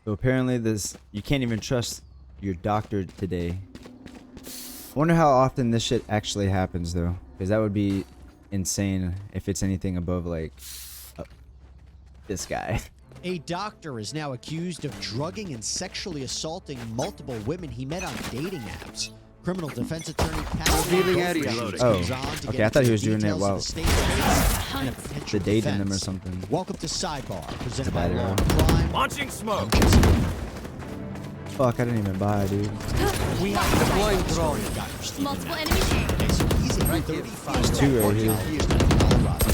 So apparently you can't even trust your doctor today. I wonder how often this shit actually happens though, because that would be insane if it's anything above like this guy. A doctor is now accused of drugging and sexually assaulting multiple women he met on dating apps. Criminal defense attorney Revealing area. Okay, I thought he was doing it while sedating them or something. Welcome to Sidebar, presented by Bad Law arrow. and Crime. Launching smoke. Fuck, I didn't even buy, dude. We have Deploying drone. Multiple enemies. Okay, so he's a 35 two right here. He's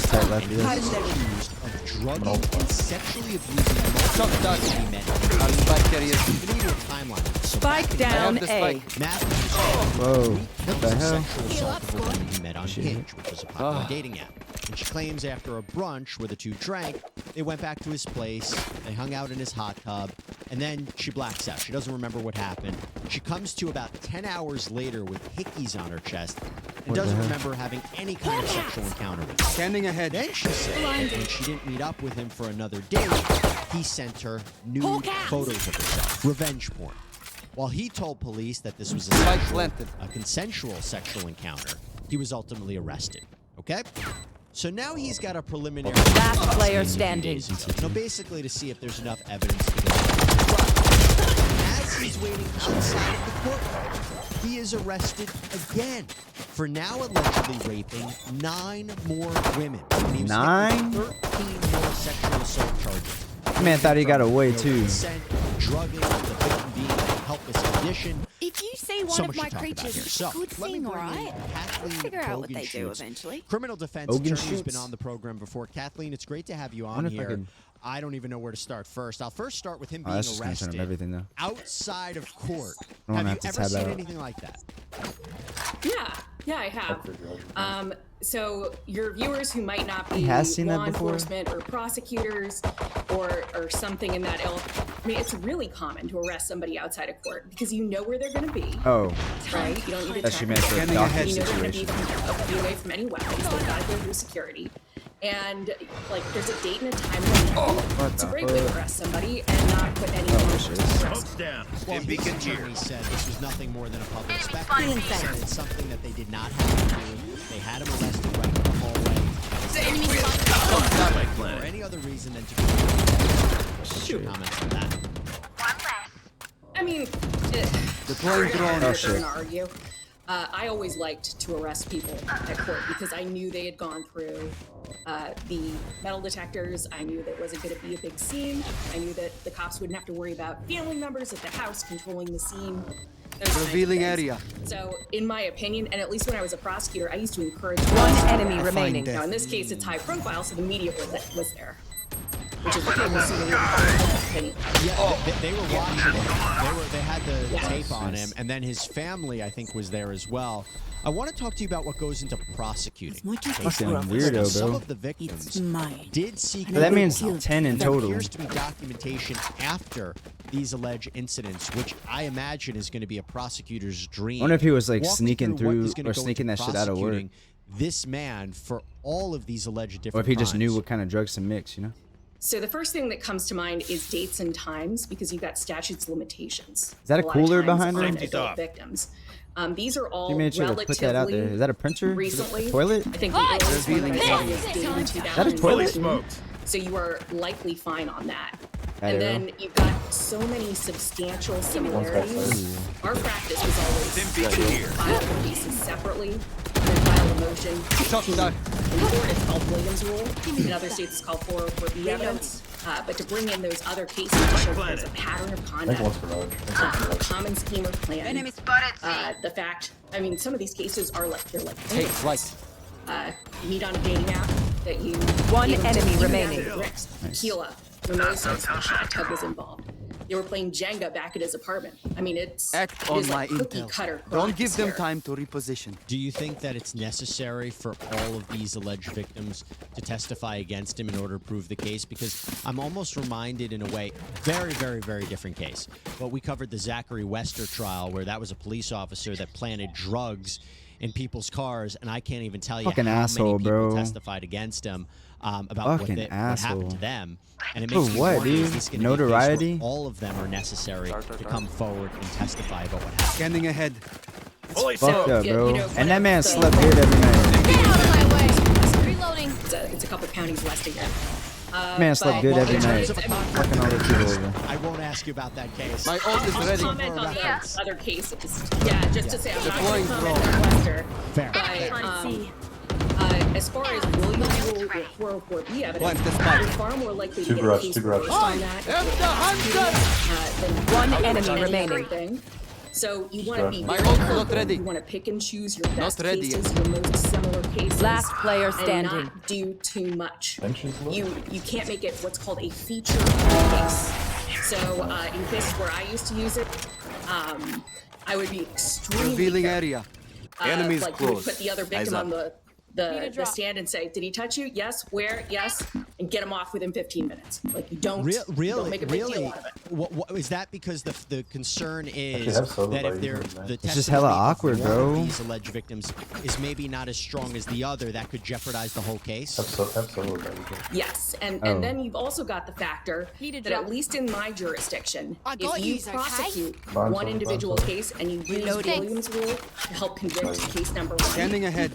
tight left here. accused of drugging and sexually abusing multiple Shot women he met on Our dating spike apps. carrier. Give me a timeline. So Spike back in down I have the A. spike. Matthews Whoa, what the hell? sexual assault of a woman he met on Shit. Hinge, which was a popular dating app. And she claims after a brunch where the two drank, they went back to his place, they hung out in his hot tub, and then she blacks out. She doesn't remember what happened. She comes to about 10 hours later with hickeys on her chest and What the doesn't hell? remember having any kind of sexual encounter with him. Scanning ahead. Then she said that when she didn't meet up with him for another date, he sent her nude photos of herself. Revenge porn. While he told police that this was Spike planted. a consensual sexual encounter, he was ultimately arrested. Okay? So now he's got a preliminary Last player in a few standing. days. No, basically to see if there's enough evidence to go. But as he's waiting outside of the courtroom, he is arrested again for now allegedly raping 9 more women. And he was hit with 9? 13 more sexual assault charges. Man thought he got away No too. consent, drugging, the victim being in a helpless condition. If you say one So of much my to talk about creatures here. is So, a good let me thing, bring in alright? Kathleen Figure out what they do Hogan-Schutz, eventually. criminal defense Hogan attorney who's been Schutz. on the program before. Kathleen, it's great to have you on Wonder if I here. could- I don't even know where to start first. I'll first start with him Oh, being that's just gonna turn arrested up everything though. outside of court. I'm gonna Have you have to ever tab seen out. anything like that? Yeah, I have. So your viewers who might not be He has seen that law before? enforcement or prosecutors or something in that ilk, I mean, it's really common to arrest somebody outside of court because you know where they're going to be, Oh, right? You don't need to that she track meant for a Scanning doctor ahead. you know they're going to be situation. away from any weapons. They've got to go through security. And like, there's a date and a time when it's a the great way to fuck? arrest somebody and not put anyone Oh, at shit. risk. Smoke's down. Well, Stim his beacon here. attorney said this was nothing more than a public spectacle. He said it's something that they did not have to do. They had him arrested right in the hallway. The enemy's Spike Or planted. any other reason than to What's your comments on that? I mean, Deploying drone. Oh, I'm shit. gonna argue. I always liked to arrest people at court because I knew they had gone through the metal detectors. I knew there wasn't going to be a big scene. I knew that the cops wouldn't have to worry about family members at the house controlling the scene. Those kinds of Revealing things. area. So, in my opinion, and at least when I was a prosecutor, I used to encourage One people to do enemy that. remaining. Now, in this case, it's high profile, so the media was there, which is what they was opinion. Yeah, they were watching it. They had the Yeah. tape on him, and then his family, I think, was there as well. I want to talk to you about what goes into prosecuting. Fucking weirdo, Some bro. of the victims It's mine. did seek. But that means legal help. 10 in There total. appears to be documentation after these alleged incidents, which I imagine is going to be a prosecutor's dream. I wonder if he was like Walk me sneaking through what through is gonna or go sneaking into that shit out of work. prosecuting this man for all of these alleged different Or if he just knew crimes. what kind of drugs to mix, you know? So the first thing that comes to mind is dates and times because you've got statutes of limitations. Is that a lot of cooler times behind on her? Safety adult off. victims. These are all He made sure to put that out there. Is that a printer? Is it a recently. toilet? I think the earliest one that I saw Revealing was dated in that a 2014. toilet? Smoked. So you are likely fine on that. That And arrow? then you've got so many substantial similarities. Our practice was always Stim beacon here. file the cases separately, and then file a motion. Shot down. In court, it's called Williams Rule. In other states, it's called 404B evidence. But to bring in those other cases to show there's a pattern of conduct, a common scheme or plan. The fact, I mean, some of these cases are like, they're like, Take flight. you meet on a dating app that you. One you know, enemy you remaining. have Rick's, Tequila, Mimosa's, Tug was involved. They were playing Jenga back at his apartment. I mean, it's Act it on is my like cookie intel. cutter. Don't give them here. time to reposition. Do you think that it's necessary for all of these alleged victims to testify against him in order to prove the case? Because I'm almost reminded, in a way, very, very, very different case. But we covered the Zachary Wester trial, where that was a police officer that planted drugs in people's cars, and I can't even tell you Fucking how asshole, many people bro. testified against him about what Fucking happened asshole. to them. And it For makes me what, wonder, dude? is this gonna be a case where Notoriety? all of them are necessary to come forward and testify about what happened. Scanning ahead. Fully Fucked smoked. up, yeah, bro. you know, And that man the- slept good every night. Get out of my way. Reloading. It's a couple counties west of here. Man slept But good Well, every in night. terms of a contract Fucking all those people case, over. I won't ask you about that case. My ult is I'll ready. comment For on the reference. other cases. Yeah, just to say I'm not Deploying going to comment on Lester. Fair. But as far as Williams rule with 404B evidence, Plant the spike. you're far more likely to Two get garage, a case two garage. based on that than One any enemy other remaining. thing. So you want to be My very ult's not careful. ready. You want to pick and choose your best ready cases, your most similar cases. Last player and standing. not do too much. Benches low? You can't make it what's called a feature case. So in cases where I used to use it, I would be extremely Revealing careful. area. Enemies like you would close. put the other Eyes victim on up. the stand and say, did he touch you? Yes. Where? Yes. And get him off within 15 minutes. Like you don't, you don't make a big deal out of it. What is that? Because the concern Actually, is have solo that if by they're using that. the It's just hella testimony of awkward, one bro. of these alleged victims is maybe not as strong as the other, that could jeopardize the whole case. Have solo by using. Yes, and Oh. then you've also got the factor Need a that drop. at least in my jurisdiction, I if got you yous, okay? prosecute Bonzo, one individual Bonzo. case and you use Reloading. Williams rule to help convict case number one, Scanning ahead.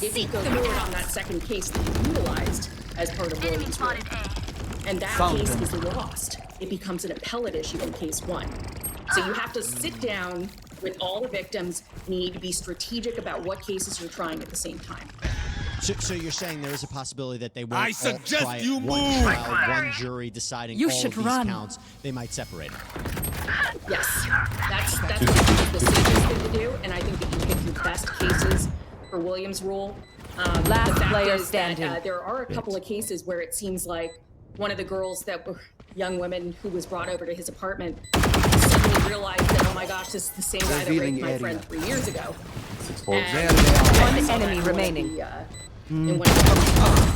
if you go forward on that second case that you utilized as part of Williams rule, and that Found case them. is lost, it becomes an appellate issue in case one. So you have to sit down with all the victims, and you need to be strategic about what cases you're trying at the same time. So you're saying there is a possibility that they won't I all suggest try you one move. trial, one jury deciding You all should of these run. counts. They might separate them. Yes, that's what I think is the safest thing to do, and I think that you pick your best cases for Williams rule. Last the fact player is that, standing. there are a couple of cases where it seems like one of the girls that were young women who was brought over to his apartment suddenly realized that, oh my gosh, this is the same guy that Revealing raped my area. friend 3 years ago. Six bolts. There they are. One I saw enemy that in remaining. one of the, in one of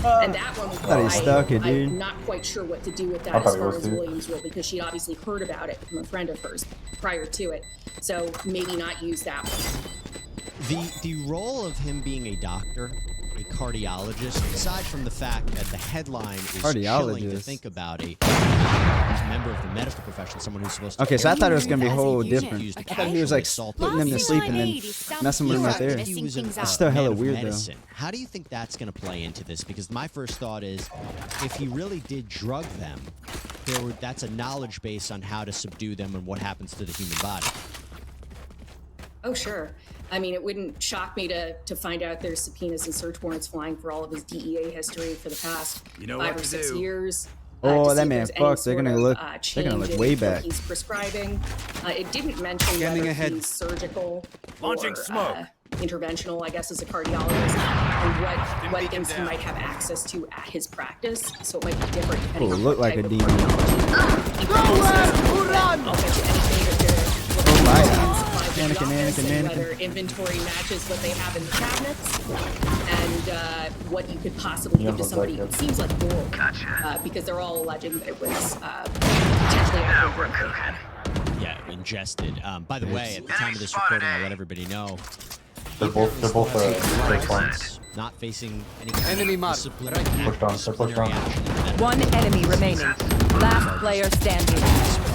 the- and that one, Thought he stuck it, dude. I'm not quite sure what to do with I that thought as he far was as too. Williams rule, because she'd obviously heard about it from a friend of hers prior to it. So maybe not use that one. The role of him being a doctor, a cardiologist, aside from the fact that the headline is chilling to Cardiologist. think about, a member of the medical profession, someone who's supposed to Okay, so I thought it was gonna be As a whole unit, different. accused of I thought he was like assault. putting them to sleep and then messing with them right there. He was Things a out. Still hella man of weird, though. medicine. How do you think that's going to play into this? Because my first thought is, if he really did drug them, that's a knowledge base on how to subdue them and what happens to the human body. Oh, sure. I mean, it wouldn't shock me to find out there's subpoenas and search warrants flying for all of his DEA history for the past You know 5 what or to 6 do. years. Oh, to see that if man there's any fucked. They're sort gonna of, look- they're change gonna look in way what back. He's prescribing. It didn't mention Scanning whether ahead. he's surgical Launching or smoke. interventional, I guess, as a cardiologist, and what beacon things he down. might have access to at his practice. So it might be different depending Oh, on look what like type a of demon. cardiology he practices. I'll bet you anything that they're Oh, my. supplies at the Mannequin, office mannequin, and mannequin. whether inventory matches what they have in the cabinets, and what you could possibly give to Yeah, somebody. like It that. seems like oral, because they're all alleging that it was potentially alcohol drink they had. Yeah, ingested. By the way, at the time of this recording, I'll let everybody know. They're both break points. Not facing any Enemy mark. disciplinary, Push down, they're pushed down. action. One enemy remaining. Last player standing.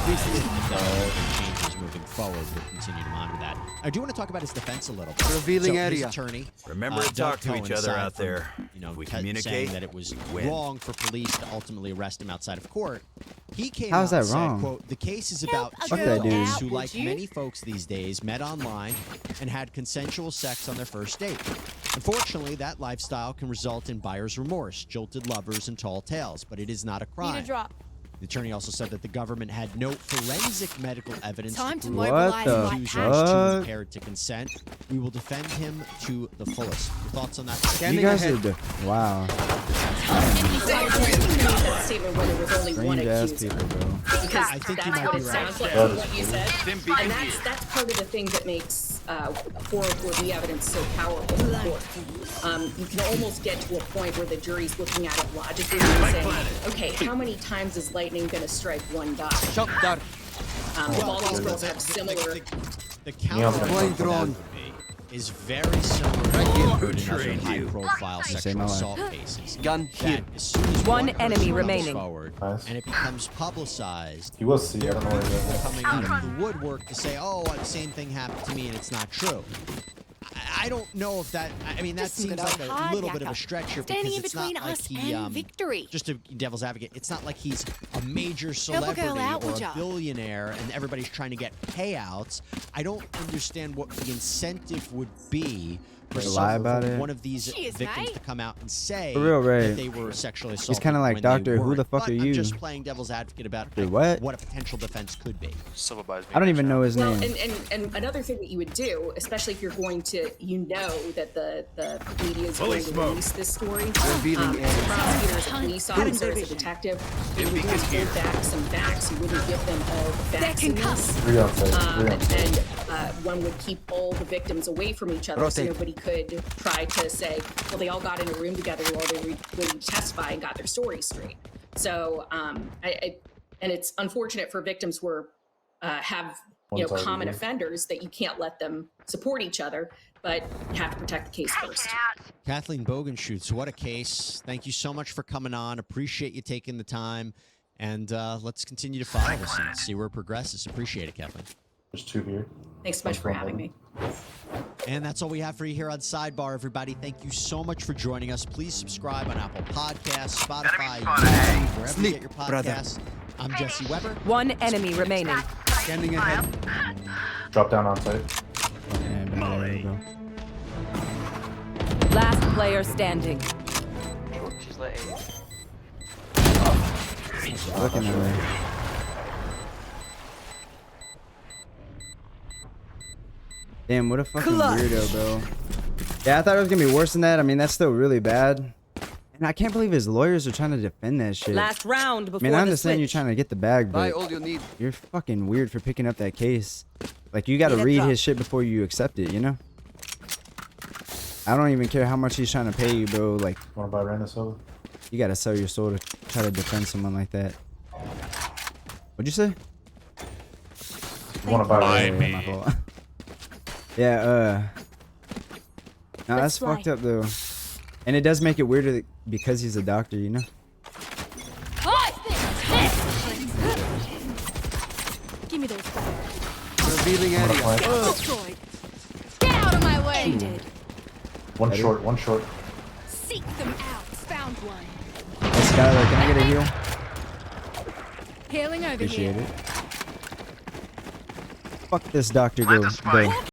If there are changes moving forward, we'll continue to monitor that. I do want to talk about his defense a little bit. Revealing So area. His attorney. Remember to Doug talk to each Cohen, other aside out from, there. You know, If we saying communicate, that it was we win. wrong for police to ultimately arrest him outside of court. He came How's out that and said, wrong? quote, "The case is about a two Fuck that dude. adults who, would like you? many folks these days, met online and had consensual sex on their first date. Unfortunately, that lifestyle can result in buyer's remorse, jilted lovers, and tall tales, but it is not a crime." Need a drop. The attorney also said that the government had no forensic medical evidence Time to prove mobilize the my accusers passion. too fuck? impaired to consent. We will defend him to the fullest. Your thoughts on that? You Scanning guys ahead. are wow. So I think he made that statement when there was only one Strange ass accuser. people, bro. Because I think that's you might what be it right. sounds like That from is what you said. Tim Beacon And here. that's part of the thing that makes 404B evidence so powerful in court. You can almost get to a point where the jury's looking at it logically and saying, okay, how many times is lightning going to strike one guy? Shock dart. If all these girls have similar... The counter Deploying drone. would be is very similar to Who what happened in other trained you? high-profile Say sexual my life. assault cases. Gun That here. as soon as One person enemy comes remaining. forward Nice. and it becomes publicized, He was C. I don't know where he is. coming out of the woodwork to say, "Oh, the same thing happened to me," and it's not true. I don't know if that. I mean, that Just some seems good like old a hard little bit of a yakka. stretch here Standing because in it's not between like us he, and victory. just a devil's advocate. It's not like he's a major a celebrity girl out, or would a ya? billionaire and everybody's trying to get payouts. I don't understand what the incentive would be for To lie about it? one of these Cheers, victims mate. to come out and say For real, Ray. that they were sexually assaulted. kinda like, when they "Doctor, who the weren't." fuck But are I'm you?" just playing devil's advocate about Dude, what? a potential defense could be. I don't even know his Well, name. and another thing that you would do, especially if you're going to, that the media is Fully going to smoked. release this story. Revealing As a area. prosecutor, as a police officer, as a division. detective, you would do is hold back some facts. You wouldn't give them all the facts in this. 3 on site. 3 on site. And one would keep all the victims away from each other, so Rotate. nobody could try to say, well, they all got in a room together while they were waiting to testify and got their story straight. So, and it's unfortunate for victims who are, have One-sided, common yeah. offenders that you can't let them support each other, but you have to protect the case first. Kathleen Bogenschutz, what a case. Thank you so much for coming on. Appreciate you taking the time. And let's continue to follow this and see where it progresses. Appreciate it, Kathleen. There's 2 here. Thanks so much for having me. And that's all we have for you here on Sidebar, everybody. Thank you so much for joining us. Please subscribe on Apple Podcasts, Spotify, YouTube, wherever you get your Sleep, brother. podcasts. I'm Jesse Weber. One enemy remaining. Standing ahead. Drop down on site. And there we go. Last player standing. Looking at me. Damn, what a fucking weirdo, bro. Yeah, I thought it was gonna be worse than that. I mean, that's still really bad. And I can't believe his lawyers are trying to defend that shit. Last round I before mean, I the understand you're switch. trying to get the bag, Buy but all you need. you're fucking weird for picking up that case. Like, you gotta read his shit before you accept it, you know? I don't even care how much he's trying to pay you, bro. Like, Wanna buy Randall Silva? you gotta sell your soul to try to defend someone like that. What'd you say? You wanna buy Buy Randall? me. My fault. Yeah, no, that's Let's fly. fucked up, though. And it does make it weirder because he's a doctor, you know? Give me those back. Revealing Wanna area. plant? Destroyed. Get out of my way. Ended. One short, one short. Seek them out. Found one. Hey, Skylar, can I get a heal? Healing over Appreciate here. it. Fuck this doctor, go.